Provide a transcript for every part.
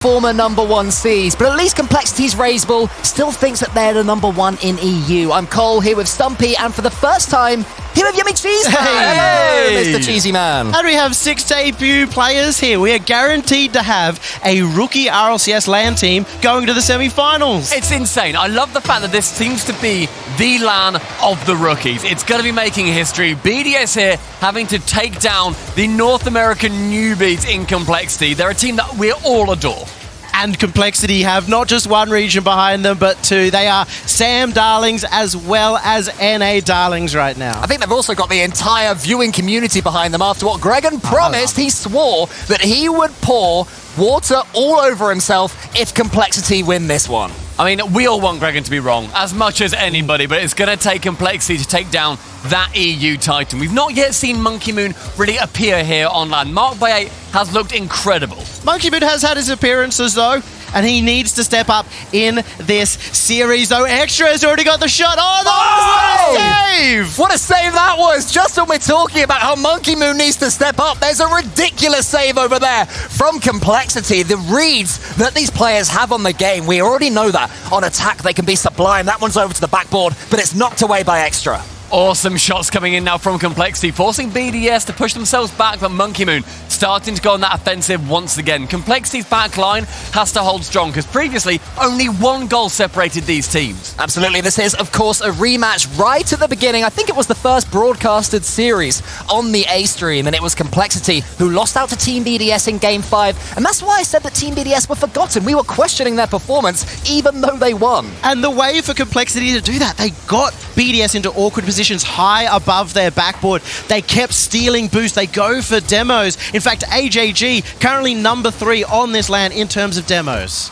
former #1 seeds, but at least Complexity's Razebull still thinks that they're the #1 in EU. I'm Cole here with Stumpy, and for the first time, here with Yummy Cheese Man. Hey! Hello, Mr. Cheesy Man. And we have 6 debut players here. We are guaranteed to have a rookie RLCS LAN team going to the semi-finals. It's insane. I love the fact that this seems to be the LAN of the rookies. It's going to be making history. BDS here having to take down the North American newbies in Complexity. They're a team that we all adore. And Complexity have not just one region behind them, but 2. They are Sam darlings as well as NA darlings right now. I think they've also got the entire viewing community behind them after what Gregan promised. He swore that he would pour water all over himself if Complexity win this one. I mean, we all want Gregan to be wrong, as much as anybody, but it's going to take Complexity to take down that EU Titan. We've not yet seen Monkey Moon really appear here on land. Mark by 8 has looked incredible. Monkey Moon has had his appearances though, and he needs to step up in this series though. Extra has already got the shot. Oh, that was a save! What a save that was! Just when we're talking about how Monkey Moon needs to step up, there's a ridiculous save over there from Complexity. The reads that these players have on the game, we already know that. On attack, they can be sublime. That one's over to the backboard, but it's knocked away by Extra. Awesome shots coming in now from Complexity, forcing BDS to push themselves back, but Monkey Moon starting to go on that offensive once again. Complexity's back line has to hold strong, because previously only 1 goal separated these teams. Absolutely, this is, of course, a rematch right at the beginning. I think it was the first broadcasted series on the A stream, and it was Complexity who lost out to Team BDS in Game 5, and that's why I said that Team BDS were forgotten. We were questioning their performance, even though they won. And the way for Complexity to do that, they got BDS into awkward positions high above their backboard. They kept stealing boosts. They go for demos. In fact, AJG currently #3 on this LAN in terms of demos.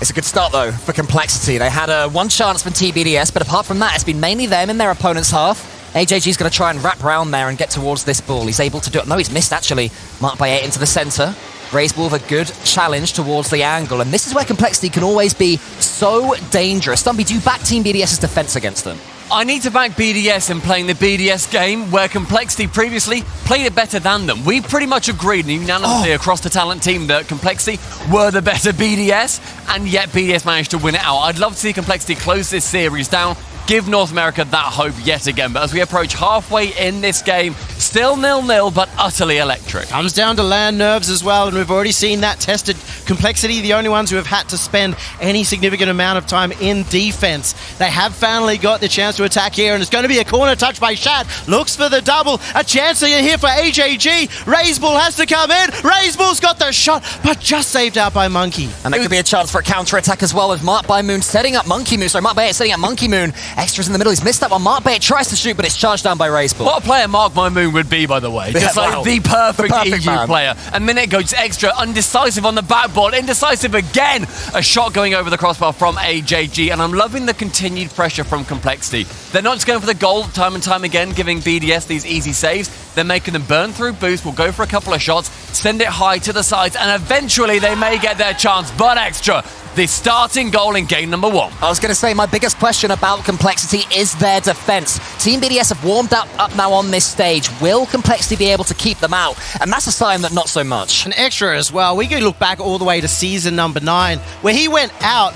It's a good start, though, for Complexity. They had one chance from TBDS, but apart from that, it's been mainly them in their opponent's half. AJG's going to try and wrap around there and get towards this ball. He's able to do it. No, he's missed, actually. Marked by 8 into the center. Razebull with a good challenge towards the angle, and this is where Complexity can always be so dangerous. Stumpy, do you back Team BDS's defense against them? I need to back BDS in playing the BDS game, where Complexity previously played it better than them. We pretty much agreed unanimously across the talent team that Complexity were the better BDS, and yet BDS managed to win it out. I'd love to see Complexity close this series down, give North America that hope yet again. But as we approach halfway in this game, still 0-0, but utterly electric. Comes down to land nerves as well, and we've already seen that tested. Complexity, the only ones who have had to spend any significant amount of time in defense. They have finally got the chance to attack here, and it's going to be a corner touch by Shad. Looks for the double. A chance here for AJG. Razebull has to come in. Razebull's got the shot, but just saved out by Monkey. And there could be a chance for a counter-attack as well, with Mark by Moon setting up Monkey Moon. Sorry, Mark by 8 setting up Monkey Moon. Extra's in the middle. He's missed that one. Mark by 8 tries to shoot, but it's charged down by Razebull. What a player Mark by Moon would be, by the way. Just like the perfect EU man. player. A minute ago, just Extra, undecisive on the backboard. Indecisive again. A shot going over the crossbar from AJG, and I'm loving the continued pressure from Complexity. They're not just going for the goal time and time again, giving BDS these easy saves. They're making them burn through boost, will go for a couple of shots, send it high to the sides, and eventually they may get their chance. But Extra, the starting goal in game #1. I was going to say, my biggest question about Complexity is their defense. Team BDS have warmed up now on this stage. Will Complexity be able to keep them out? And that's a sign that not so much. An Extra as well. We could look back all the way to season #9, where he went out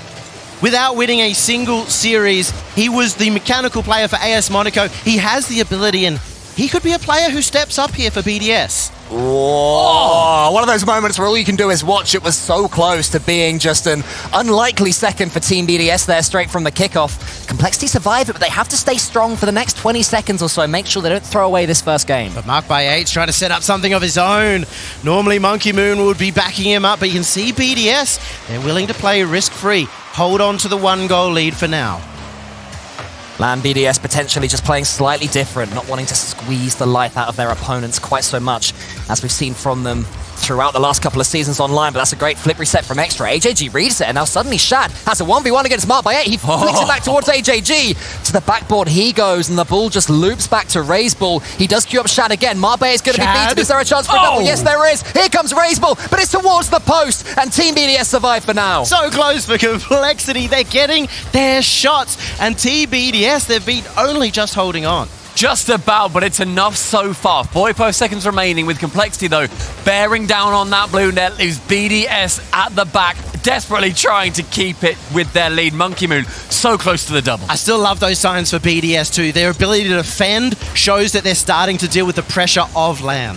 without winning a single series. He was the mechanical player for AS Monaco. He has the ability, and he could be a player who steps up here for BDS. Oh, one of those moments where all you can do is watch. It was so close to being just an unlikely second for Team BDS there straight from the kickoff. Complexity survived it, but they have to stay strong for the next 20 seconds or so. Make sure they don't throw away this first game. But Mark by 8's trying to set up something of his own. Normally Monkey Moon would be backing him up, but you can see BDS, they're willing to play risk-free. Hold on to the 1-goal lead for now. LAN BDS potentially just playing slightly different, not wanting to squeeze the life out of their opponents quite so much, as we've seen from them throughout the last couple of seasons online, but that's a great flip reset from Extra. AJG reads it, and now suddenly Shad has a 1v1 against Mark by 8. He flicks it back towards AJG. To the backboard he goes, and the ball just loops back to Razebull. He does queue up Shad again. Mark by 8 is going to be beaten. Is there a chance for a double? Yes, there is. Here comes Razebull, but it's towards the post, and Team BDS survive for now. So close for Complexity. They're getting their shots, and TBDS, they've been only just holding on. Just about, but it's enough so far. 45 seconds remaining with Complexity, though, bearing down on that blue net, leaves BDS at the back, desperately trying to keep it with their lead. Monkey Moon so close to the double. I still love those signs for BDS too. Their ability to defend shows that they're starting to deal with the pressure of LAN.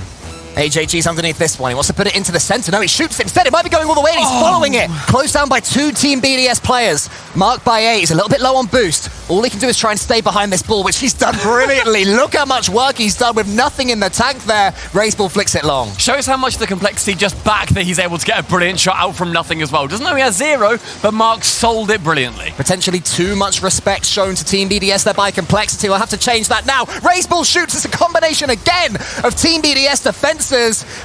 AJG's underneath this one. He wants to put it into the center. No, he shoots it instead. It might be going all the way, and he's following it. Closed down by 2 Team BDS players. Marked by 8. He's a little bit low on boost. All he can do is try and stay behind this ball, which he's done brilliantly. Look how much work he's done with nothing in the tank there. Raceball flicks it long. Shows how much the Complexity just back that he's able to get a brilliant shot out from nothing as well. Doesn't know he has 0, but Mark sold it brilliantly. Potentially too much respect shown to Team BDS there by Complexity. We'll have to change that now. Raceball shoots. It's a combination again of Team BDS defenses.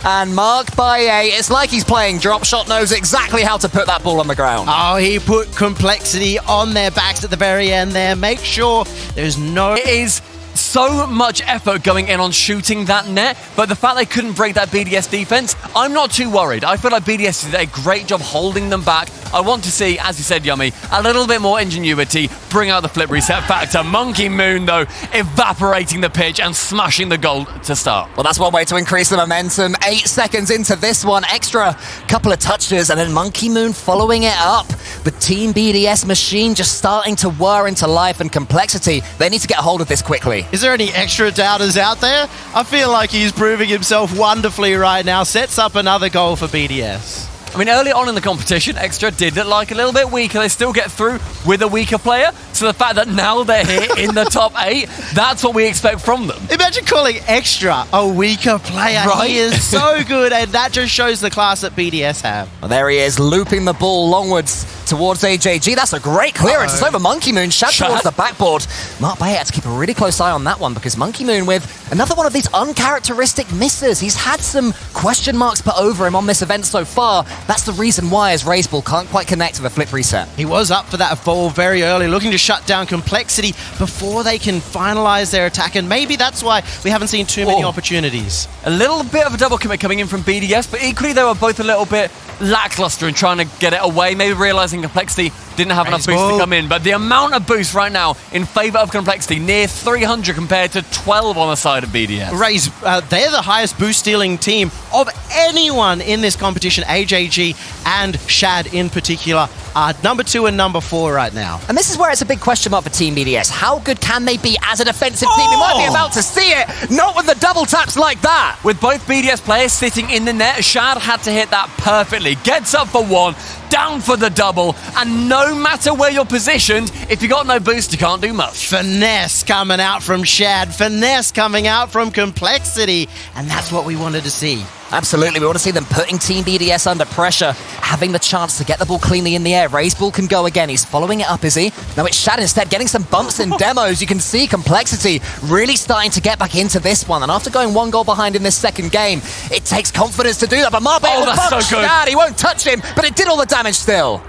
And marked by 8. It's like he's playing drop shot, knows exactly how to put that ball on the ground. Oh, he put Complexity on their backs at the very end there. Make sure there's no... It is so much effort going in on shooting that net, but the fact they couldn't break that BDS defense, I'm not too worried. I feel like BDS did a great job holding them back. I want to see, as you said, Yummy, a little bit more ingenuity, bring out the flip reset factor. Monkey Moon, though, evaporating the pitch and smashing the goal to start. Well, that's one way to increase the momentum. 8 seconds into this one, extra couple of touches, and then Monkey Moon following it up. The Team BDS machine just starting to whir into life and Complexity. They need to get a hold of this quickly. Is there any extra doubters out there? I feel like he's proving himself wonderfully right now. Sets up another goal for BDS. I mean, early on in the competition, Extra did look like a little bit weaker. They still get through with a weaker player. So the fact that now they're here in the top 8, that's what we expect from them. Imagine calling Extra a weaker player. Right? He is so good, and that just shows the class that BDS have. Well, there he is, looping the ball longwards towards AJG. That's a great clearance. It's over Monkey Moon. Shad towards the backboard. Mark Bay had to keep a really close eye on that one because Monkey Moon with another one of these uncharacteristic misses. He's had some question marks put over him on this event so far. That's the reason why his Raceball can't quite connect to the flip reset. He was up for that ball very early, looking to shut down Complexity before they can finalize their attack, and maybe that's why we haven't seen too many opportunities. A little bit of a double commit coming in from BDS, but equally they were both a little bit lackluster in trying to get it away, maybe realizing Complexity didn't have enough boost to come in, but the amount of boost right now in favor of Complexity, near 300 compared to 12 on the side of BDS. Raze, they're the highest boost stealing team of anyone in this competition. AJG and Shad in particular are number 2 and number 4 right now. And this is where it's a big question mark for Team BDS. How good can they be as a defensive team? We might be about to see it. Not with the double taps like that. With both BDS players sitting in the net, Shad had to hit that perfectly. Gets up for 1, down for the double, and no matter where you're positioned, if you got no boost, you can't do much. Finesse coming out from Shad, finesse coming out from Complexity, and that's what we wanted to see. Absolutely, we want to see them putting Team BDS under pressure, having the chance to get the ball cleanly in the air. Raceball can go again. He's following it up, is he? No, it's Shad instead, getting some bumps in demos. You can see Complexity really starting to get back into this one. And after going 1 goal behind in this second game, it takes confidence to do that. But Marbe that's so good. Shad, he won't touch him, but it did all the damage still.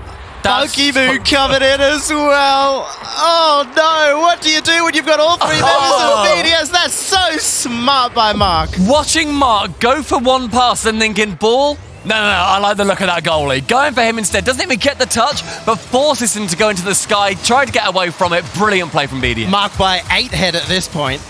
Monkey Moon coming in as well. Oh no, what do you do when you've got all 3 members of BDS? That's so smart by Mark. Watching Mark go for 1 pass and thinking, ball? No, I like the look of that goalie. Going for him instead, doesn't even get the touch, but forces him to go into the sky, try to get away from it. Brilliant play from BDS. Marked by 8 head at this point.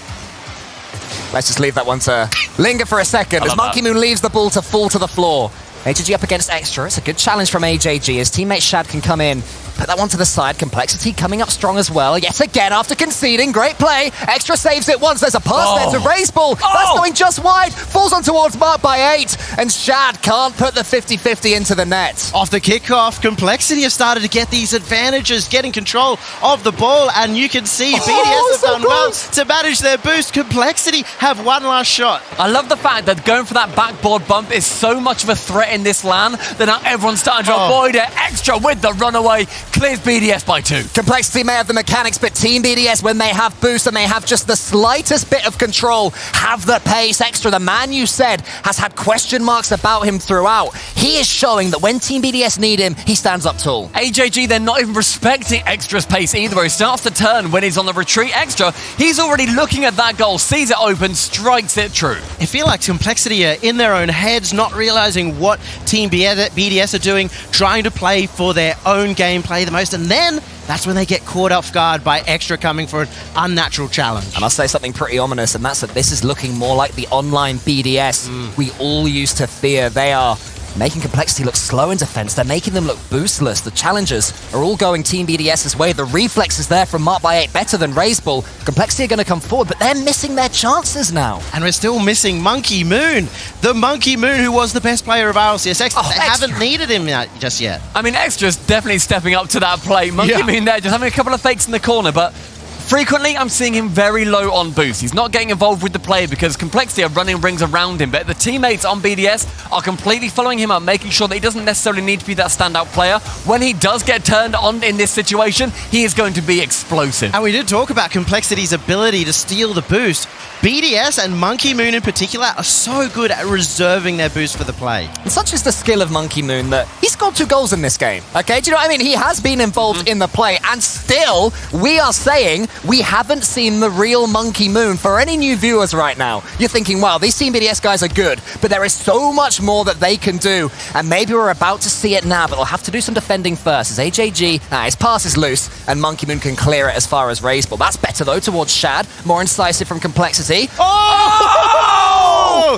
Let's just leave that one to linger for a second as Monkey Moon leaves the ball to fall to the floor. AJG up against Extra. It's a good challenge from AJG. His teammate Shad can come in. Put that one to the side. Complexity coming up strong as well. Yet again, after conceding. Great play. Extra saves it once. There's a pass there to Raceball. That's going just wide. Falls on towards Mark by 8. And Shad can't put the 50-50 into the net. Off the kickoff, Complexity have started to get these advantages, getting control of the ball. And you can see BDS have done well to manage their boost. Complexity have 1 last shot. I love the fact that going for that backboard bump is so much of a threat in this LAN that now everyone's starting to avoid it. Extra with the runaway. Clears BDS by 2. Complexity may have the mechanics, but Team BDS, when they have boost and they have just the slightest bit of control, have the pace. Extra, the man you said has had question marks about him throughout. He is showing that when Team BDS need him, he stands up tall. AJG, they're not even respecting Extra's pace either. He starts to turn when he's on the retreat. Extra, he's already looking at that goal, sees it open, strikes it true. I feel like Complexity are in their own heads, not realizing what Team BDS are doing, trying to play for their own gameplay the most, and then that's when they get caught off guard by Extra coming for an unnatural challenge. And I'll say something pretty ominous, and that's that this is looking more like the online BDS we all used to fear. They are making Complexity look slow in defense. They're making them look boostless. The challengers are all going Team BDS's way. The reflex is there from Mark by 8, better than Raiseball. Complexity are going to come forward, but they're missing their chances now. And we're still missing Monkey Moon. The Monkey Moon who was the best player of RLCS. They haven't needed him just yet. I mean, Extra's definitely stepping up to that plate. Monkey Moon there, just having a couple of fakes in the corner, but frequently, I'm seeing him very low on boost. He's not getting involved with the play because Complexity are running rings around him, but the teammates on BDS are completely following him up, making sure that he doesn't necessarily need to be that standout player. When he does get turned on in this situation, he is going to be explosive. And we did talk about Complexity's ability to steal the boost. BDS and Monkey Moon in particular are so good at reserving their boost for the play. And such is the skill of Monkey Moon that he scored 2 goals in this game, okay? Do you know what I mean? He has been involved in the play, and still, we are saying we haven't seen the real Monkey Moon. For any new viewers right now, you're thinking, wow, these Team BDS guys are good, but there is so much more that they can do, and maybe we're about to see it now, but they'll have to do some defending first, as AJG, his pass is loose, and Monkey Moon can clear it as far as Raiseball. That's better, though, towards Shad. More incisive from Complexity. Oh!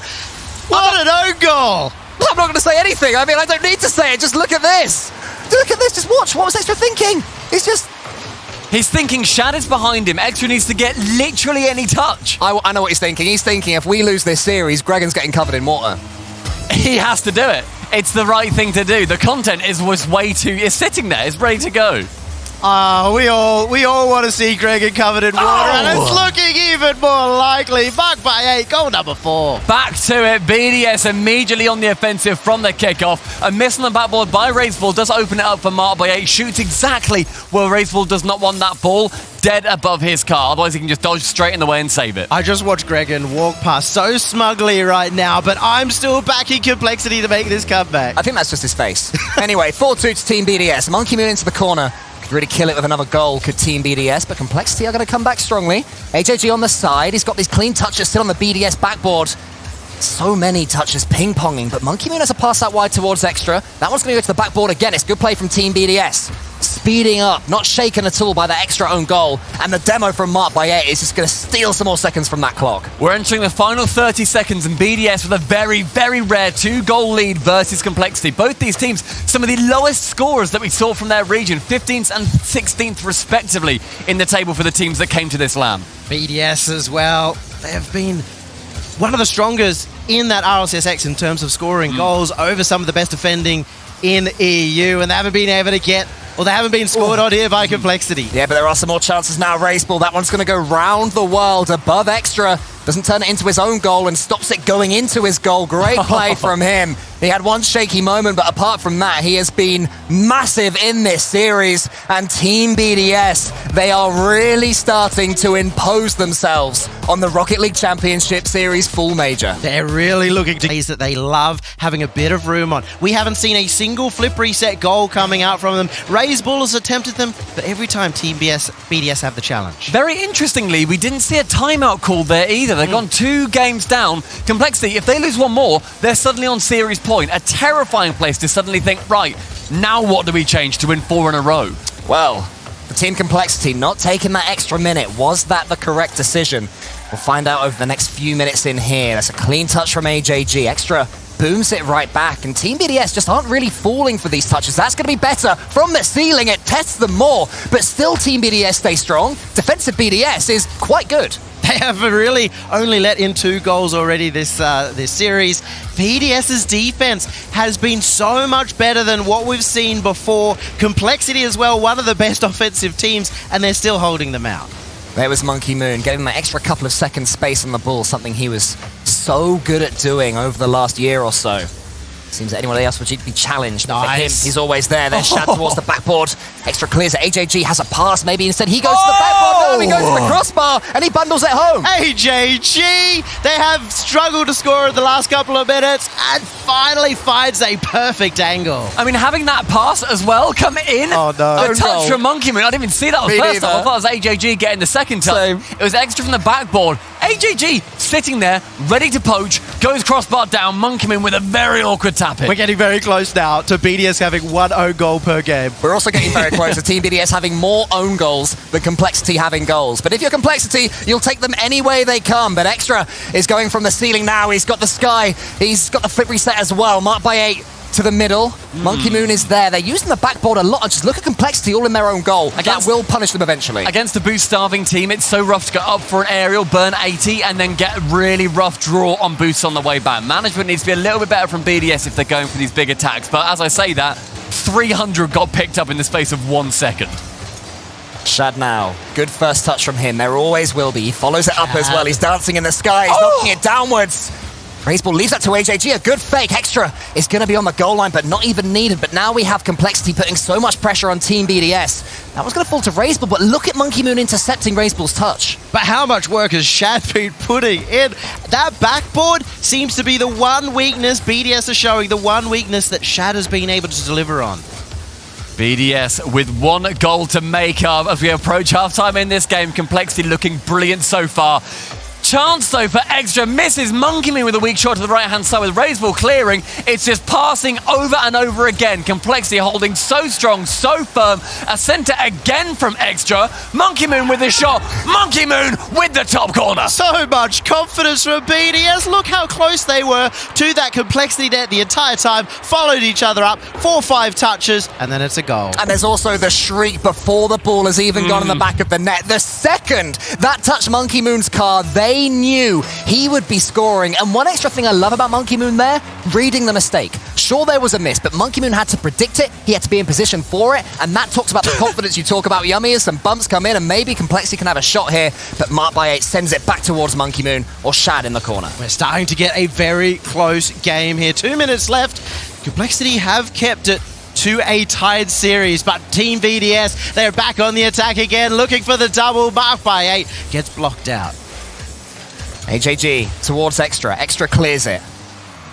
What an own goal! I'm not going to say anything. I mean, I don't need to say it. Just look at this. Look at this. Just watch. What was Extra thinking? He's thinking Shad is behind him. Extra needs to get literally any touch. I know what he's thinking. He's thinking if we lose this series, Gregan's getting covered in water. He has to do it. It's the right thing to do. The content is sitting there. It's ready to go. We all want to see Gregan covered in water, and it's looking even more likely. Mark by 8, goal number 4. Back to it. BDS immediately on the offensive from the kickoff. A miss on the backboard by Raiseball does open it up for Mark by 8. Shoots exactly where Raiseball does not want that ball. Dead above his car. Otherwise, he can just dodge straight in the way and save it. I just watched Gregan walk past so smugly right now, but I'm still backing Complexity to make this comeback. I think that's just his face. Anyway, 4-2 to Team BDS. Monkey Moon into the corner. Could really kill it with another goal, could Team BDS, but Complexity are going to come back strongly. AJG on the side. He's got these clean touches still on the BDS backboard. So many touches ping-ponging, but Monkey Moon has a pass out wide towards Extra. That one's going to go to the backboard again. It's good play from Team BDS. Speeding up, not shaken at all by the Extra own goal. And the demo from Mark by 8 is just going to steal some more seconds from that clock. We're entering the final 30 seconds, and BDS with a very, very rare 2-goal lead versus Complexity. Both these teams, some of the lowest scorers that we saw from their region, 15th and 16th respectively in the table for the teams that came to this LAN. BDS as well. They have been one of the strongest in that RLCSX in terms of scoring goals over some of the best defending in EU, and they haven't been able to get, or they haven't been scored on here by Complexity. Yeah, but there are some more chances now. Raiseball, that one's going to go round the world above Extra. Doesn't turn it into his own goal and stops it going into his goal. Great play from him. He had one shaky moment, but apart from that, he has been massive in this series. And Team BDS, they are really starting to impose themselves on the Rocket League Championship Series full major. They're really looking to ways that they love having a bit of room on. We haven't seen a single flip reset goal coming out from them. Raiseball has attempted them, but every time Team BDS have the challenge. Very interestingly, we didn't see a timeout call there either. They've gone 2 games down. Complexity, if they lose one more, they're suddenly on series point. A terrifying place to suddenly think, right, now what do we change to win 4 in a row? Well, for Team Complexity, not taking that extra minute, was that the correct decision? We'll find out over the next few minutes in here. That's a clean touch from AJG. Extra booms it right back, and Team BDS just aren't really falling for these touches. That's going to be better from the ceiling. It tests them more, but still Team BDS stay strong. Defensive BDS is quite good. They have really only let in 2 goals already this series. BDS's defense has been so much better than what we've seen before. Complexity as well, one of the best offensive teams, and they're still holding them out. There was Monkey Moon, getting that extra couple of seconds space on the ball, something he was so good at doing over the last year or so. Seems that anyone else would be challenged, but for him, he's always there. There's Shad towards the backboard. Extra clears it. AJG has a pass, maybe instead he goes to the backboard. No, he goes to the crossbar, and he bundles it home. AJG, they have struggled to score in the last couple of minutes, and finally finds a perfect angle. I mean, having that pass as well come in. Oh, no. A touch from Monkey Moon. I didn't even see that on the first time. I thought it was AJG getting the second touch. It was Extra from the backboard. AJG sitting there, ready to poach, Goes crossbar down. Monkey Moon with a very awkward tap in. We're getting very close now to BDS having 1 own goal per game. We're also getting very close to Team BDS having more own goals than Complexity having goals. But if you're Complexity, you'll take them any way they come. But Extra is going from the ceiling now. He's got the sky. He's got the flip reset as well. Marked by 8 to the middle. Monkey Moon is there. They're using the backboard a lot. And just look at Complexity all in their own goal. That will punish them eventually. Against the boost starving team, it's so rough to go up for an aerial, burn 80, and then get a really rough draw on boosts on the way back. Management needs to be a little bit better from BDS if they're going for these big attacks. But as I say that, 300 got picked up in the space of 1 second. Shad now. Good first touch from him. There always will be. He follows it up as well. He's dancing in the sky. He's knocking it downwards. Raiseball leaves that to AJG. A good fake. Extra is going to be on the goal line, but not even needed. But now we have Complexity putting so much pressure on Team BDS. That was going to fall to Raiseball, but look at Monkey Moon intercepting Raiseball's touch. But how much work has Shad been putting in? That backboard seems to be the one weakness BDS are showing, the one weakness that Shad has been able to deliver on. BDS with 1 goal to make up as we approach halftime in this game. Complexity looking brilliant so far. Chance though for Extra, misses Monkey Moon with a weak shot to the right hand side with Raiseball clearing. It's just passing over and over again. Complexity holding so strong, so firm. A centre again from Extra. Monkey Moon with the shot. Monkey Moon with the top corner. So much confidence from BDS. Look how close they were to that Complexity net the entire time. Followed each other up, 4-5 touches, and then it's a goal. And there's also the shriek before the ball has even gone in the back of the net. The second that touched Monkey Moon's card, they knew he would be scoring. And one extra thing I love about Monkey Moon there, reading the mistake. Sure, there was a miss, but Monkey Moon had to predict it. He had to be in position for it. And that talks about the confidence you talk about, Yummy, as some bumps come in and maybe Complexity can have a shot here. But Marked by 8 sends it back towards Monkey Moon or Shad in the corner. We're starting to get a very close game here. 2 minutes left. Complexity have kept it to a tied series, but Team BDS, they're back on the attack again, looking for the double. Marked by 8 gets blocked out. AJG towards Extra. Extra clears it.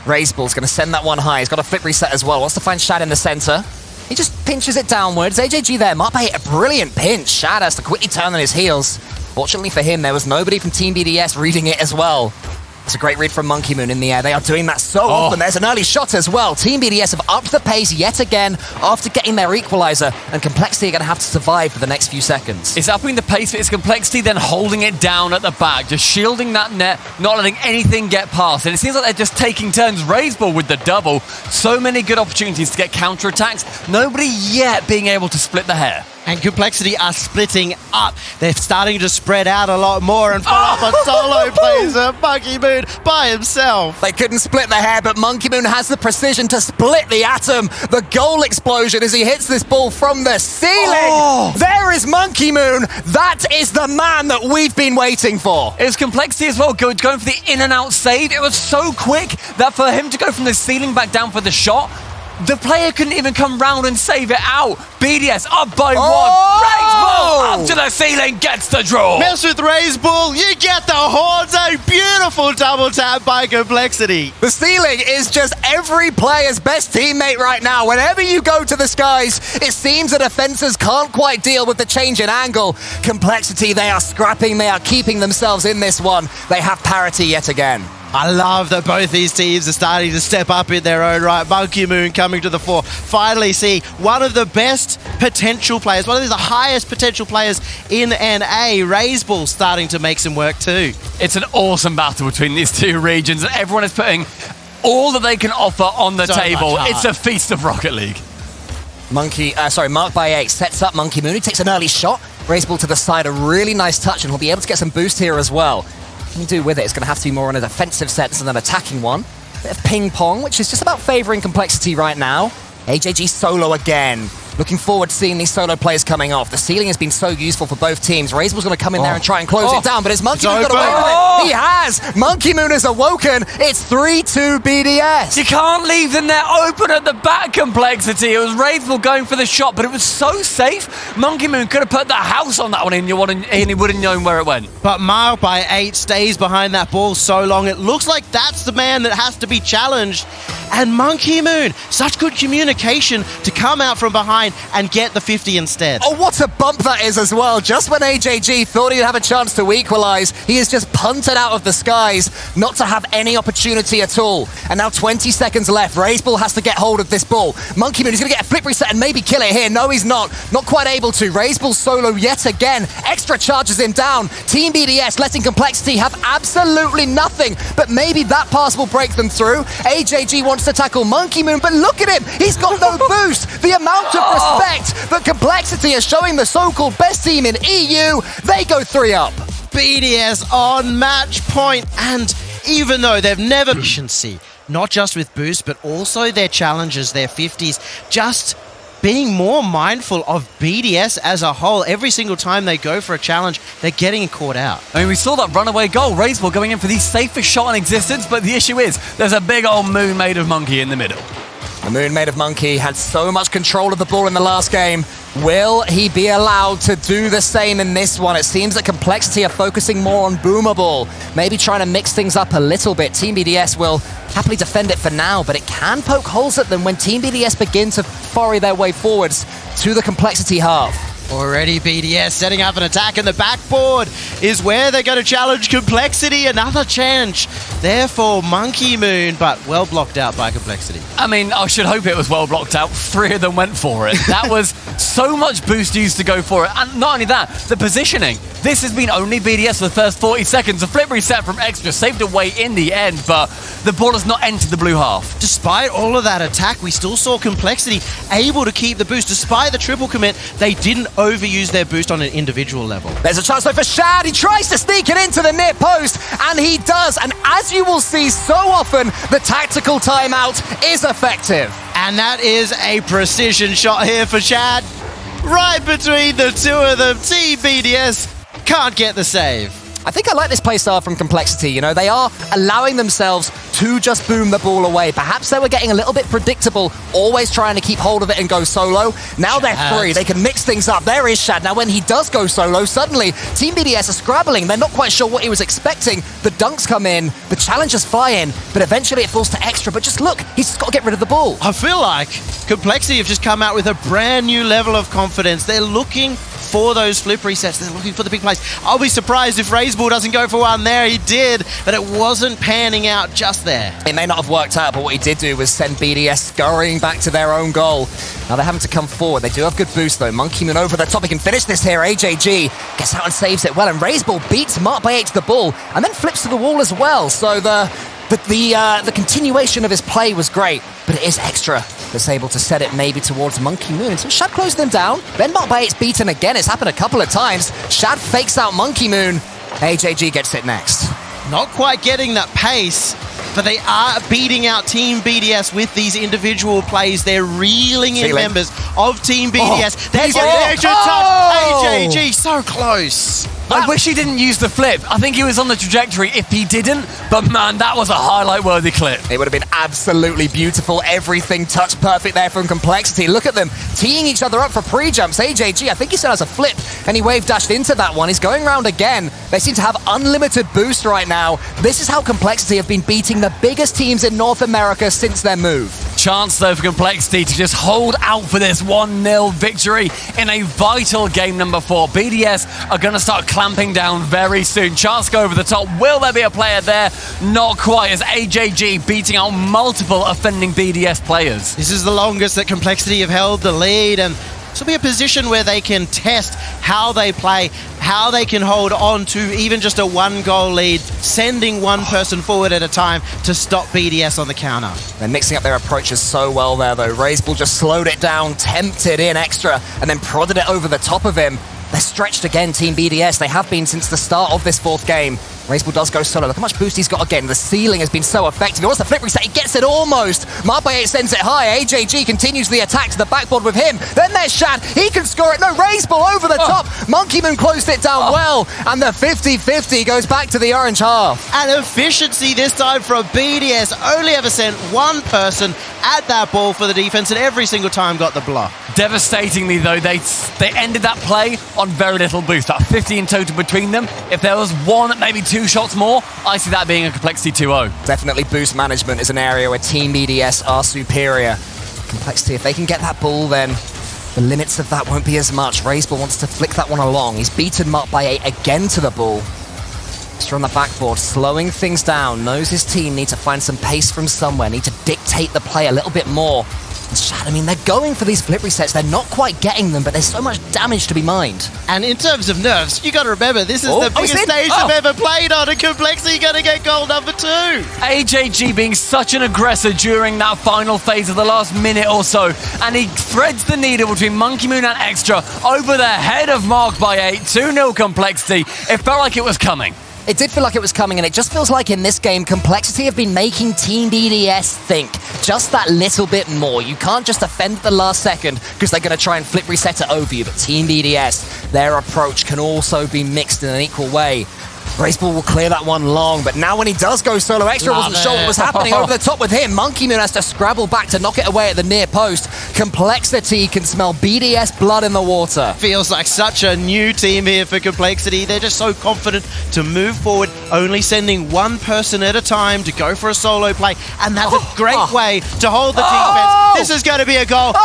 Raiseball's going to send that one high. He's got a flip reset as well. Wants to find Shad in the center. He just pinches it downwards. AJG there. Marked by 8, a brilliant pinch. Shad has to quickly turn on his heels. Fortunately for him, there was nobody from Team BDS reading it as well. It's a great read from Monkey Moon in the air. They are doing that so often. There's an early shot as well. Team BDS have upped the pace yet again after getting their equalizer, and Complexity are going to have to survive for the next few seconds. It's upping the pace for its Complexity, then holding it down at the back, just shielding that net, not letting anything get past. And it seems like they're just taking turns. Raiseball with the double. So many good opportunities to get counterattacks. Nobody yet being able to split the hair. And Complexity are splitting up. They're starting to spread out a lot more and fall off on solo plays. Monkey Moon by himself. They couldn't split the hair, but Monkey Moon has the precision to split the atom. The goal explosion as he hits this ball from the ceiling. There is Monkey Moon. That is the man that we've been waiting for. It was Complexity as well, going for the in and out save. It was so quick that for him to go from the ceiling back down for the shot, the player couldn't even come round and save it out. BDS up by 1. Raiseball up to the ceiling, gets the draw. Mess with Raiseball, you get the horns. A beautiful double tap by Complexity. The ceiling is just every player's best teammate right now. Whenever you go to the skies, it seems the defenders can't quite deal with the change in angle. Complexity, they are scrapping, they are keeping themselves in this one. They have parity yet again. I love that both these teams are starting to step up in their own right. Monkey Moon coming to the fore. Finally see one of the best potential players, one of the highest potential players in NA, Raiseball, starting to make some work too. It's an awesome battle between these two regions, and everyone is putting all that they can offer on the table. It's a feast of Rocket League. Marked by 8 sets up Monkey Moon. He takes an early shot. Raiseball to the side, a really nice touch, and he'll be able to get some boost here as well. What can you do with it? It's going to have to be more on a defensive sense than an attacking one. Bit of ping pong, which is just about favouring Complexity right now. AJG solo again. Looking forward to seeing these solo players coming off. The ceiling has been so useful for both teams. Raiseball's going to come in there and try and close it down, but has Monkey Moon got away with it? He has! Monkey Moon has awoken. It's 3-2 BDS. You can't leave the net open at the back, Complexity. It was Raiseball going for the shot, but it was so safe. Monkey Moon could have put the house on that one and he wouldn't have known where it went. But Marked by 8 stays behind that ball so long. It looks like that's the man that has to be challenged. And Monkey Moon, such good communication to come out from behind and get the 50 instead. Oh, what a bump that is as well. Just when AJG thought he'd have a chance to equalize, he is just punted out of the skies, not to have any opportunity at all. And now 20 seconds left. Razebull has to get hold of this ball. Monkey Moon is going to get a flip reset and maybe kill it here. No, he's not. Not quite able to. Razebull solo yet again. Extra charges him down. Team BDS letting Complexity have absolutely nothing, but maybe that pass will break them through. AJG wants to tackle Monkey Moon, but look at him. He's got no boost. The amount of respect that Complexity is showing the so-called best team in EU, they go 3 up. BDS on match point, and even though they've never efficiency, not just with boost, but also their challenges, their 50s, just being more mindful of BDS as a whole. Every single time they go for a challenge, they're getting caught out. I mean, we saw that runaway goal. Razebull going in for the safest shot in existence, but the issue is there's a big old moon made of monkey in the middle. The Moon Made of Monkey had so much control of the ball in the last game. Will he be allowed to do the same in this one? It seems that Complexity are focusing more on Boomable, maybe trying to mix things up a little bit. Team BDS will happily defend it for now, but it can poke holes at them when Team BDS begin to foray their way forwards to the Complexity half. Already BDS setting up an attack, and the backboard is where they're going to challenge Complexity. Another challenge there for Monkey Moon, but well blocked out by Complexity. I mean, I should hope it was well blocked out. 3 of them went for it. That was so much boost used to go for it. And not only that, the positioning. This has been only BDS for the first 40 seconds. A flip reset from Extra saved away in the end, but the ball has not entered the blue half. Despite all of that attack, we still saw Complexity able to keep the boost. Despite the triple commit, they didn't overuse their boost on an individual level. There's a chance though for Shad. He tries to sneak it into the near post, and he does. And as you will see so often, the tactical timeout is effective. And that is a precision shot here for Shad. Right between the two of them. Team BDS can't get the save. I think I like this playstyle from Complexity. You know, they are allowing themselves to just boom the ball away. Perhaps they were getting a little bit predictable, always trying to keep hold of it and go solo. Now they're free. They can mix things up. There is Shad. Now when he does go solo, suddenly Team BDS are scrabbling. They're not quite sure what he was expecting. The dunks come in, the challenges fly in, but eventually it falls to Extra. But just look, he's just got to get rid of the ball. I feel like Complexity have just come out with a brand new level of confidence. They're looking for those flip resets. They're looking for the big plays. I'll be surprised if Razebull doesn't go for one there. He did, but it wasn't panning out just there. It may not have worked out, but what he did do was send BDS scurrying back to their own goal. Now they're having to come forward. They do have good boost though. Monkey Moon over the top. He can finish this here. AJG gets out and saves it well, and Razebull beats Mark by 8 to the ball and then flips to the wall as well. So the continuation of his play was great, but it is Extra that's able to set it maybe towards Monkey Moon. So Shad closed him down. Then Mark by 8's beaten again. It's happened a couple of times. Shad fakes out Monkey Moon. AJG gets it next. Not quite getting that pace, but they are beating out Team BDS with these individual plays. They're reeling in members of Team BDS. They get the extra touch. AJG, so close. I wish he didn't use the flip. I think he was on the trajectory if he didn't, but man, that was a highlight-worthy clip. It would have been absolutely beautiful. Everything touched perfect there from Complexity. Look at them teeing each other up for pre-jumps. AJG, I think he still has a flip, and he wave dashed into that one. He's going round again. They seem to have unlimited boost right now. This is how Complexity have been beating the biggest teams in North America since their move. Chance though for Complexity to just hold out for this 1-0 victory in a vital game number 4. BDS are going to start clamping down very soon. Chance go over the top. Will there be a player there? Not quite, as AJG beating out multiple offending BDS players. This is the longest that Complexity have held the lead, and this will be a position where they can test how they play, how they can hold on to even just a 1-goal lead, sending one person forward at a time to stop BDS on the counter. They're mixing up their approaches so well there, though. Razebull just slowed it down, tempted in Extra, and then prodded it over the top of him. They're stretched again, Team BDS. They have been since the start of this 4th game. Razebull does go solo. Look how much boost he's got again. The ceiling has been so effective. He wants the flip reset. He gets it almost. Mark by 8 sends it high. AJG continues the attack to the backboard with him. Then there's Shad. He can score it. No, Razebull over the top. Monkey Moon closed it down well. And the 50-50 goes back to the orange half. And efficiency this time from BDS. Only ever sent one person at that ball for the defense, and every single time got the block. Devastatingly, though, they ended that play on very little boost. About 50 in total between them. If there was one, maybe two shots more, I see that being a Complexity 2-0. Definitely boost management is an area where Team BDS are superior. Complexity, if they can get that ball, then the limits of that won't be as much. Raiseball wants to flick that one along. He's beaten Mark by 8 again to the ball. Extra on the backboard, slowing things down. Knows his team need to find some pace from somewhere, need to dictate the play a little bit more. And Shad, I mean, they're going for these flip resets. They're not quite getting them, but there's so much damage to be mined. And in terms of nerves, you got to remember, this is the biggest stage they've ever played on, and Complexity going to get goal number 2. AJG being such an aggressor during that final phase of the last minute or so, and he threads the needle between Monkey Moon and Extra over the head of Mark by 8, 2-0 Complexity. It felt like it was coming. It did feel like it was coming, and it just feels like in this game, Complexity have been making Team BDS think just that little bit more. You can't just defend at the last second because they're going to try and flip reset it over you, but Team BDS, their approach can also be mixed in an equal way. Raiseball will clear that one long, but now when he does go solo, Extra wasn't sure what was happening over the top with him. Monkey Moon has to scrabble back to knock it away at the near post. Complexity can smell BDS blood in the water. Feels like such a new team here for Complexity. They're just so confident to move forward, only sending one person at a time to go for a solo play, and that's a great way to hold the defense. This is going to be a goal. No!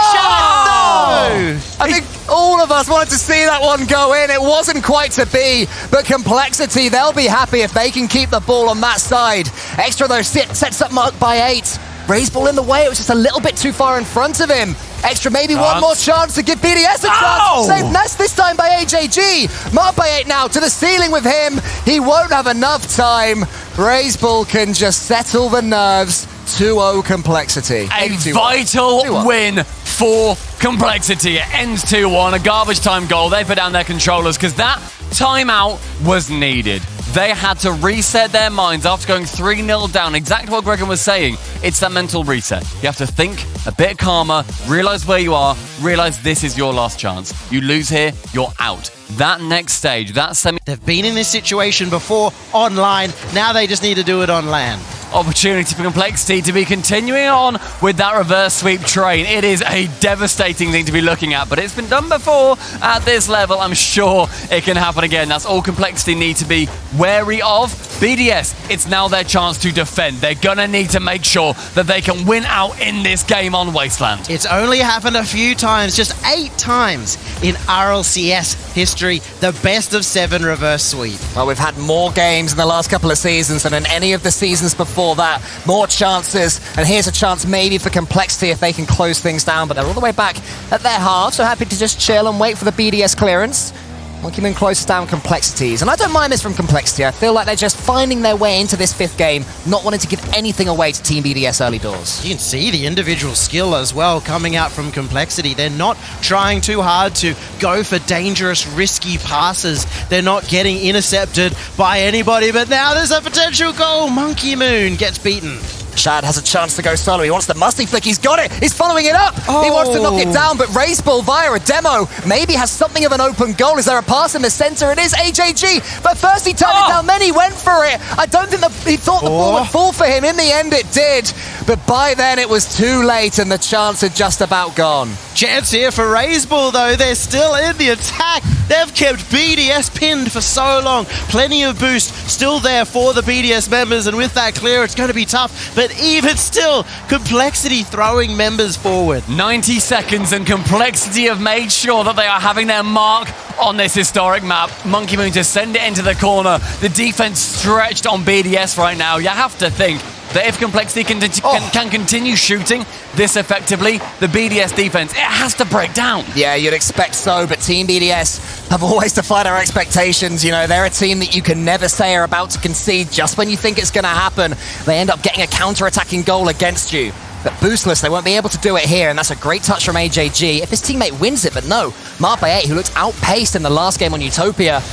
I think all of us wanted to see that one go in. It wasn't quite to be, but Complexity, they'll be happy if they can keep the ball on that side. Extra, though, sets up Mark by 8. Raiseball in the way. It was just a little bit too far in front of him. Extra, maybe one more chance to give BDS a chance. Save Nest this time by AJG. Mark by 8 now to the ceiling with him. He won't have enough time. Raiseball can just settle the nerves. 2-0 Complexity. A vital win for Complexity. It ends 2-1, a garbage time goal. They put down their controllers because that timeout was needed. They had to reset their minds after going 3-0 down. Exactly what Gregor was saying. It's that mental reset. You have to think a bit calmer, realize where you are, realize this is your last chance. You lose here, you're out. That next stage, that semi... They've been in this situation before online. Now they just need to do it on land. Opportunity for Complexity to be continuing on with that reverse sweep train. It is a devastating thing to be looking at, but it's been done before at this level. I'm sure it can happen again. That's all Complexity need to be wary of. BDS, it's now their chance to defend. They're gonna need to make sure that they can win out in this game on Wasteland. It's only happened a few times, just 8 times in RLCS history, the best of 7 reverse sweep. Well, we've had more games in the last couple of seasons than in any of the seasons before that. More chances, and here's a chance maybe for Complexity if they can close things down, but they're all the way back at their half, so happy to just chill and wait for the BDS clearance. Monkey Moon closes down Complexities, and I don't mind this from Complexity. I feel like they're just finding their way into this 5th game, not wanting to give anything away to Team BDS early doors. You can see the individual skill as well coming out from Complexity. They're not trying too hard to go for dangerous, risky passes. They're not getting intercepted by anybody, but now there's a potential goal. Monkey Moon gets beaten. Shad has a chance to go solo. He wants the musty flick. He's got it. He's following it up. He wants to knock it down, but Raiseball via a demo maybe has something of an open goal. Is there a pass in the center? It is AJG. But first he turned it down, then he went for it. I don't think he thought the ball would fall for him. In the end, it did. But by then, it was too late, and the chance had just about gone. Chance here for Raiseball, though. They're still in the attack. They've kept BDS pinned for so long. Plenty of boost still there for the BDS members, and with that clear, it's going to be tough. But even still, Complexity throwing members forward. 90 seconds, and Complexity have made sure that they are having their mark on this historic map. Monkey Moon to send it into the corner. The defense stretched on BDS right now. You have to think that if Complexity can continue shooting this effectively, the BDS defense, it has to break down. Yeah, you'd expect so, but Team BDS have always defied our expectations. You know, they're a team that you can never say are about to concede just when you think it's going to happen. They end up getting a counter-attacking goal against you. But boostless, they won't be able to do it here, and that's a great touch from AJG if his teammate wins it, but no. Mark by 8, who looked outpaced in the last game on Utopia,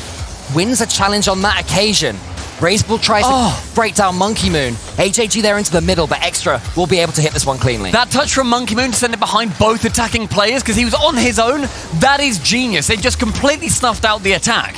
wins a challenge on that occasion. Raiseball tries to break down Monkey Moon. AJG there into the middle, but Extra will be able to hit this one cleanly. That touch from Monkey Moon to send it behind both attacking players because he was on his own, that is genius. It just completely snuffed out the attack.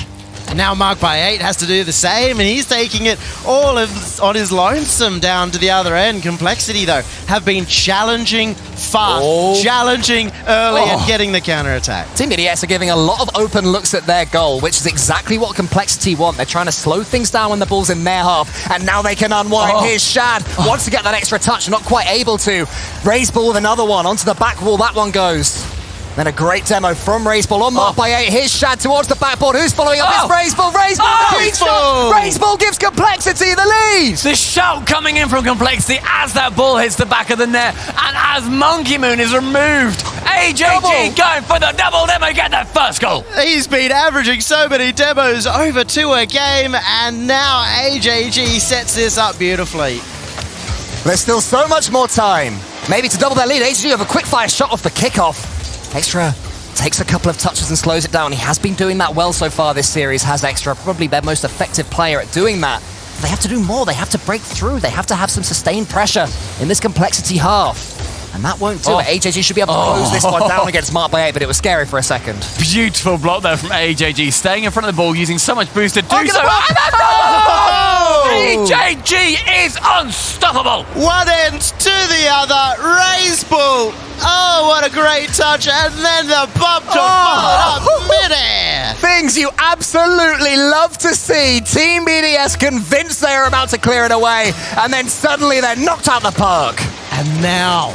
And now Mark by 8 has to do the same, and he's taking it all on his lonesome down to the other end. Complexity, though, have been challenging fast, challenging early, and getting the counter-attack. Team BDS are giving a lot of open looks at their goal, which is exactly what Complexity want. They're trying to slow things down when the ball's in their half, and now they can unwind. Here's Shad, wants to get that extra touch, not quite able to. Raise ball with another one, onto the back wall, that one goes. Then a great demo from Raiseball on Mark by 8. Here's Shad towards the backboard. Who's following up? It's Raiseball. Raiseball gives Complexity the lead. The shout coming in from Complexity as that ball hits the back of the net, and as Monkey Moon is removed, AJG going for the double demo, get that first goal. He's been averaging so many demos, over 2 a game, and now AJG sets this up beautifully. There's still so much more time. Maybe to double their lead. AJG have a quick fire shot off the kickoff. Extra takes a couple of touches and slows it down. He has been doing that well so far this series, has Extra, probably their most effective player at doing that. But they have to do more. They have to break through. They have to have some sustained pressure in this Complexity half. And that won't do it. AJG should be able to close this one down against Mark by 8, but it was scary for a second. Beautiful block there from AJG, staying in front of the ball, using so much boost to do so. AJG is unstoppable. One end to the other. Raiseball. Oh, what a great touch. And then the bump to follow up midair. Things you absolutely love to see. Team BDS convinced they are about to clear it away, and then suddenly they're knocked out the park. And now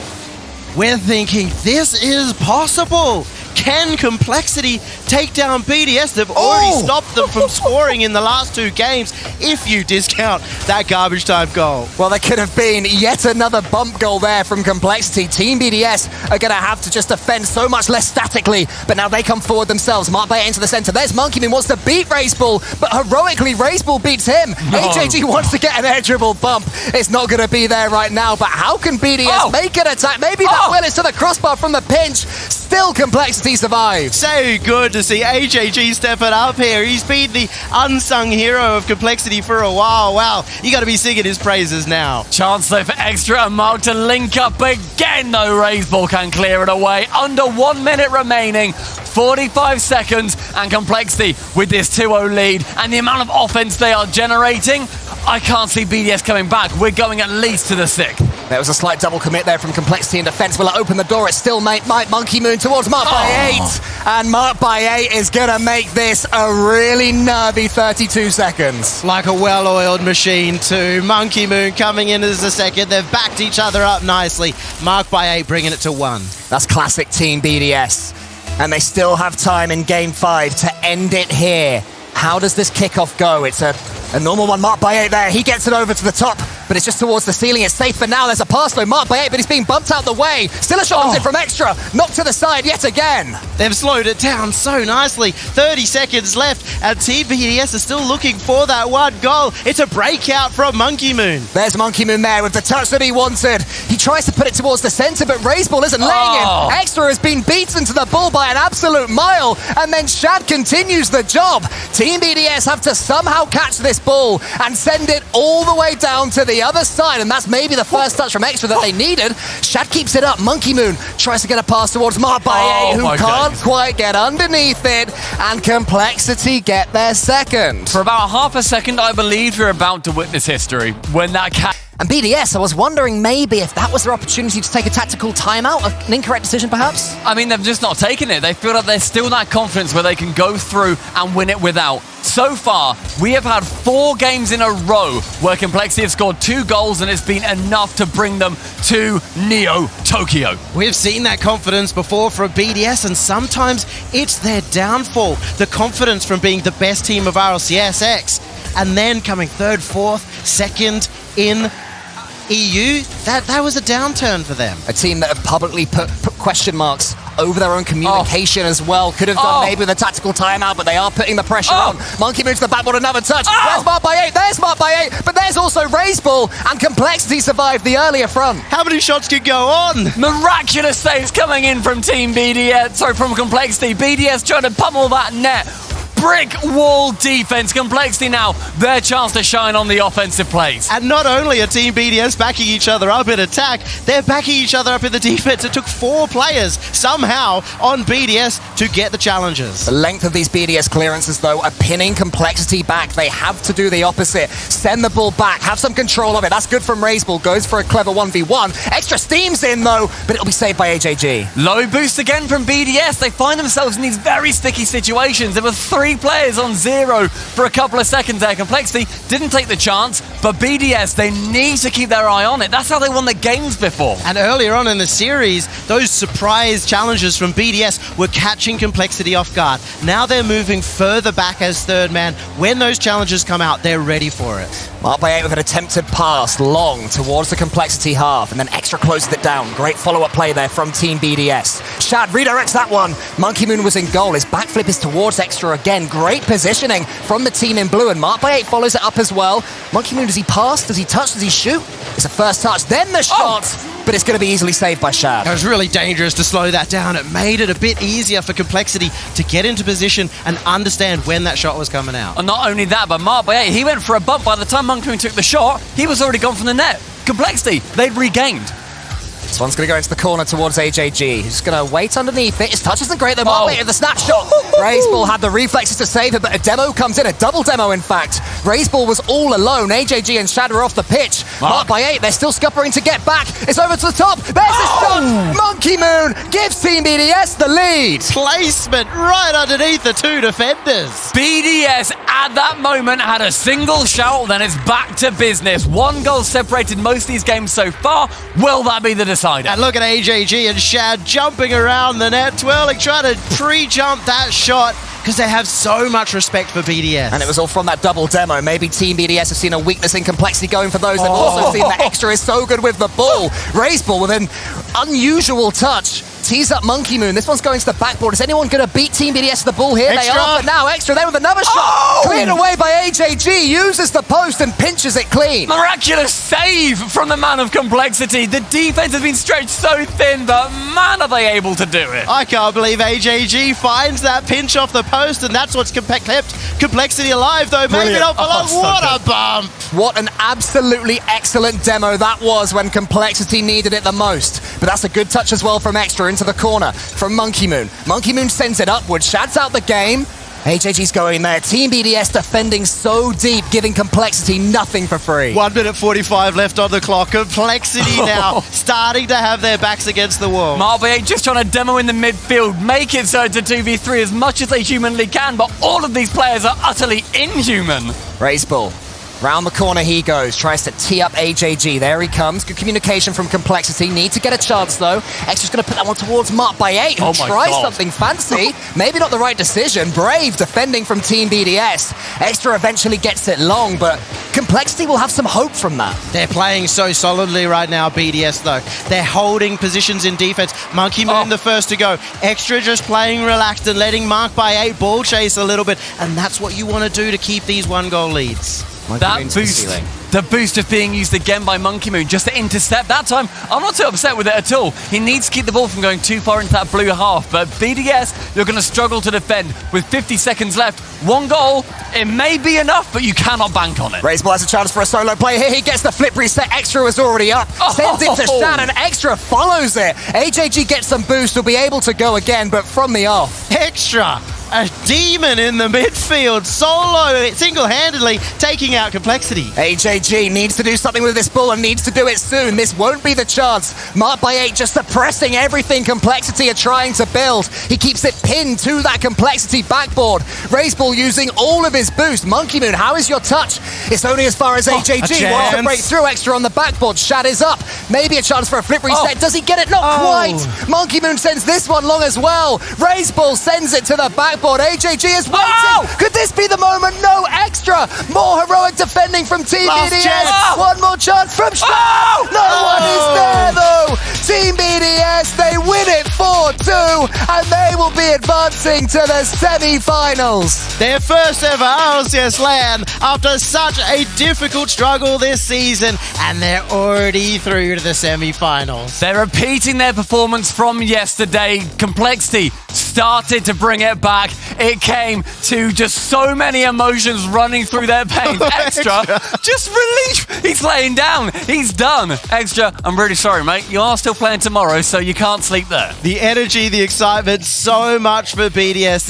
we're thinking this is possible. Can Complexity take down BDS? They've already stopped them from scoring in the last 2 games, if you discount that garbage time goal. Well, there could have been yet another bump goal there from Complexity. Team BDS are going to have to just defend so much less statically, but now they come forward themselves. Mark by 8 into the center. There's Monkey Moon, wants to beat Raiseball, but heroically Raiseball beats him. AJG wants to get an edgeable bump. It's not going to be there right now, but how can BDS make an attack? Maybe that will is to the crossbar from the pinch. Still Complexity survives. So good to see AJG stepping up here. He's been the unsung hero of Complexity for a while. Wow, you got to be singing his praises now. Chance though for Extra and Mark to link up again, though. Raiseball can clear it away. Under 1 minute remaining. 45 seconds, and Complexity with this 2-0 lead, and the amount of offense they are generating, I can't see BDS coming back. We're going at least to the 6th. There was a slight double commit there from Complexity in defense. Will it open the door? It's still Monkey Moon towards Mark by 8. And Mark by 8 is going to make this a really nervy 32 seconds. Like a well-oiled machine too. Monkey Moon coming in as the second. They've backed each other up nicely. Mark by 8 bringing it to 1. That's classic Team BDS. And they still have time in Game 5 to end it here. How does this kickoff go? It's a normal one. Mark by 8 there. He gets it over to the top, but it's just towards the ceiling. It's safe for now. There's a pass though. Mark by 8, but he's being bumped out the way. Still a shot comes in from Extra. Knocked to the side yet again. They've slowed it down so nicely. 30 seconds left, and Team BDS is still looking for that one goal. It's a breakout from Monkey Moon. There's Monkey Moon there with the touch that he wanted. He tries to put it towards the center, but Raiseball isn't laying in. Extra has been beaten to the ball by an absolute mile, and then Shad continues the job. Team BDS have to somehow catch this ball and send it all the way down to the other side, and that's maybe the first touch from Extra that they needed. Shad keeps it up. Monkey Moon tries to get a pass towards Mark by 8, who can't quite get underneath it, and Complexity get their second. For about half a second, I believed we were about to witness history when that And BDS, I was wondering maybe if that was their opportunity to take a tactical timeout, an incorrect decision perhaps? I mean, they've just not taken it. They feel like there's still that confidence where they can go through and win it without. So far, we have had 4 games in a row where Complexity have scored 2 goals, and it's been enough to bring them to Neo Tokyo. We've seen that confidence before from BDS, and sometimes it's their downfall. The confidence from being the best team of RLCSX, and then coming 3rd, 4th, 2nd in EU, that was a downturn for them. A team that have publicly put question marks over their own communication as well. Could have done maybe with a tactical timeout, but they are putting the pressure on. Monkey moves to the backboard, another touch. Where's Mark by 8? There's Mark by 8, but there's also Raiseball, and Complexity survived the earlier front. How many shots could go on? Miraculous saves coming in from Team BDS, sorry, from Complexity. BDS trying to pummel that net. brick wall defense. Complexity now, their chance to shine on the offensive plays. And not only are Team BDS backing each other up in attack, they're backing each other up in the defense. It took 4 players somehow on BDS to get the challenges. The length of these BDS clearances, though, are pinning Complexity back. They have to do the opposite. Send the ball back. Have some control of it. That's good from Raiseball. Goes for a clever 1v1. Extra steam's in, though, but it'll be saved by AJG. Low boost again from BDS. They find themselves in these very sticky situations. There were 3 players on 0 for a couple of seconds there. Complexity didn't take the chance, but BDS, they need to keep their eye on it. That's how they won the games before. And earlier on in the series, those surprise challenges from BDS were catching Complexity off guard. Now they're moving further back as third man. When those challenges come out, they're ready for it. Marked by 8 with an attempted pass long towards the Complexity half, and then Extra closes it down. Great follow-up play there from Team BDS. Shad redirects that one. Monkey Moon was in goal. His backflip is towards Extra again. Great positioning from the team in blue, and Marked by 8 follows it up as well. Monkey Moon, does he pass? Does he touch? Does he shoot? It's a first touch, then the shot, but it's going to be easily saved by Shad. It was really dangerous to slow that down. It made it a bit easier for Complexity to get into position and understand when that shot was coming out. And not only that, but Marked by 8, he went for a bump. By the time Monkey Moon took the shot, he was already gone from the net. Complexity, they'd regained. This one's going to go into the corner towards AJG, who's going to wait underneath it. His touch isn't great, though. Marked by 8 with the snapshot. Raiseball had the reflexes to save it, but a demo comes in, a double demo, in fact. Raiseball was all alone. AJG and Shad are off the pitch. Marked by 8, they're still scuppering to get back. It's over to the top. There's the shot. Monkey Moon gives Team BDS the lead. Placement right underneath the 2 defenders. BDS at that moment had a single shot, then it's back to business. 1 goal separated most of these games so far. Will that be the decider? And look at AJG and Shad jumping around the net, twirling, trying to pre-jump that shot because they have so much respect for BDS. And it was all from that double demo. Maybe Team BDS have seen a weakness in Complexity going for those. They've also seen that Extra is so good with the ball. Raiseball with an unusual touch. Tees up Monkey Moon. This one's going to the backboard. Is anyone going to beat Team BDS to the ball here? Extra. They are, but now Extra there with another shot. Cleared away by AJG. Uses the post and pinches it clean. Miraculous save from the man of Complexity. The defense has been stretched so thin, but man, are they able to do it. I can't believe AJG finds that pinch off the post, and that's what's kept Complexity alive, though. Maybe not for long. What a bump. What an absolutely excellent demo that was when Complexity needed it the most. But that's a good touch as well from Extra into the corner from Monkey Moon. Monkey Moon sends it upwards. Shad's out the game. AJG's going there. Team BDS defending so deep, giving Complexity nothing for free. 1 minute 45 left on the clock. Complexity now starting to have their backs against the wall. Marked by 8 just trying to demo in the midfield, make it so it's a 2v3 as much as they humanly can, but all of these players are utterly inhuman. Raiseball. Round the corner he goes, tries to tee up AJG. There he comes. Good communication from Complexity. Need to get a chance, though. Extra's going to put that one towards Marked by 8, who tries something fancy. Maybe not the right decision. Brave defending from Team BDS. Extra eventually gets it long, but Complexity will have some hope from that. They're playing so solidly right now, BDS, though. They're holding positions in defense. Monkey Moon the first to go. Extra just playing relaxed and letting Marked by 8 ball chase a little bit, and that's what you want to do to keep these 1-goal leads. That boost, the boost of being used again by Monkey Moon just to intercept. That time, I'm not too upset with it at all. He needs to keep the ball from going too far into that blue half, but BDS, you're going to struggle to defend with 50 seconds left. 1 goal, it may be enough, but you cannot bank on it. Raiseball has a chance for a solo play here. He gets the flip reset. Extra was already up. Sends it to Shad, and Extra follows it. AJG gets some boost. He'll be able to go again, but from the off. Extra! A demon in the midfield, solo, single-handedly taking out Complexity. AJG needs to do something with this ball and needs to do it soon. This won't be the chance. Marked by 8 just suppressing everything Complexity are trying to build. He keeps it pinned to that Complexity backboard. Raiseball using all of his boost. Monkey Moon, how is your touch? It's only as far as AJG wants to break through. Extra on the backboard. Shad is up. Maybe a chance for a flip reset. Does he get it? Not quite. Monkey Moon sends this one long as well. Raiseball sends it to the backboard. AJG is waiting. Could this be the moment? No. Extra. More heroic defending from Team BDS. One more chance from Shad. No one is there, though. Team BDS, they win it 4-2, and they will be advancing to the semi-finals. Their first ever Rlcs LAN after such a difficult struggle this season, and they're already through to the semi-finals. They're repeating their performance from yesterday. Complexity, started to bring it back. It came to just so many emotions running through their veins. Extra, just relief. He's laying down. He's done. Extra, I'm really sorry, mate. You are still playing tomorrow, so you can't sleep there. The energy, the excitement, so much for BDS.